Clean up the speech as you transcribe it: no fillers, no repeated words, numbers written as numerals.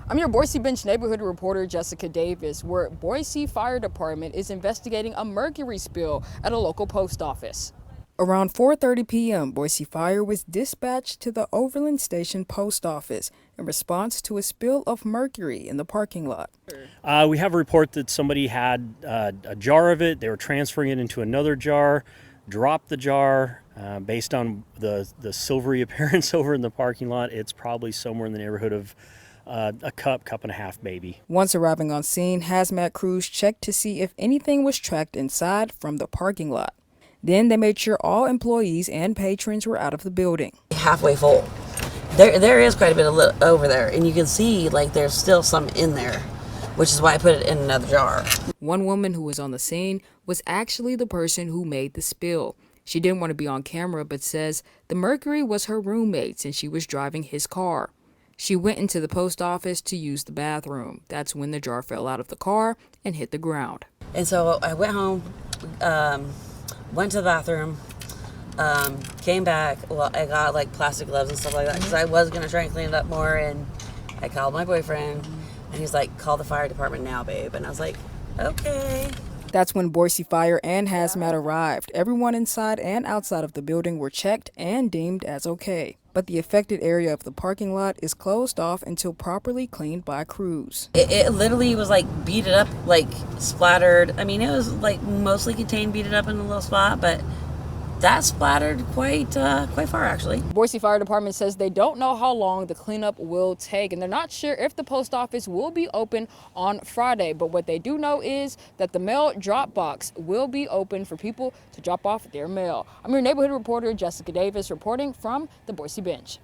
I'm your Boise Bench neighborhood reporter, Jessica Davis, where Boise Fire Department is investigating a mercury spill at a local post office. Around 4:30 p.m., Boise Fire was dispatched to the Overland Station post office in response to a spill of mercury in the parking lot. We have a report that somebody had a jar of it. They were transferring it into another jar, dropped the jar. Based on the silvery appearance over in the parking lot, it's probably somewhere in the neighborhood of a cup and a half, maybe. Once arriving on scene, Hazmat crews checked to see if anything was tracked inside from the parking lot. Then they made sure all employees and patrons were out of the building. Halfway full. There is quite a bit of over there, and you can see like there's still some in there, which is why I put it in another jar. One woman who was on the scene was actually the person who made the spill. She didn't want to be on camera, but says the mercury was her roommate's and she was driving his car. She went into the post office to use the bathroom. That's when the jar fell out of the car and hit the ground. And so I went home, went to the bathroom, came back. Well, I got like plastic gloves and stuff like that because I was going to try and clean it up more. And I called my boyfriend and he's like, call the fire department now, babe. And I was like, okay. That's when Boise Fire and Hazmat arrived. Everyone inside and outside of the building were checked and deemed as okay. But the affected area of the parking lot is closed off until properly cleaned by crews. It literally was like beaded up, like splattered. I mean, it was like mostly contained, beaded up in a little spot, but that splattered quite far, actually. Boise Fire Department says they don't know how long the cleanup will take, and they're not sure if the post office will be open on Friday. But what they do know is that the mail drop box will be open for people to drop off their mail. I'm your neighborhood reporter, Jessica Davis, reporting from the Boise Bench.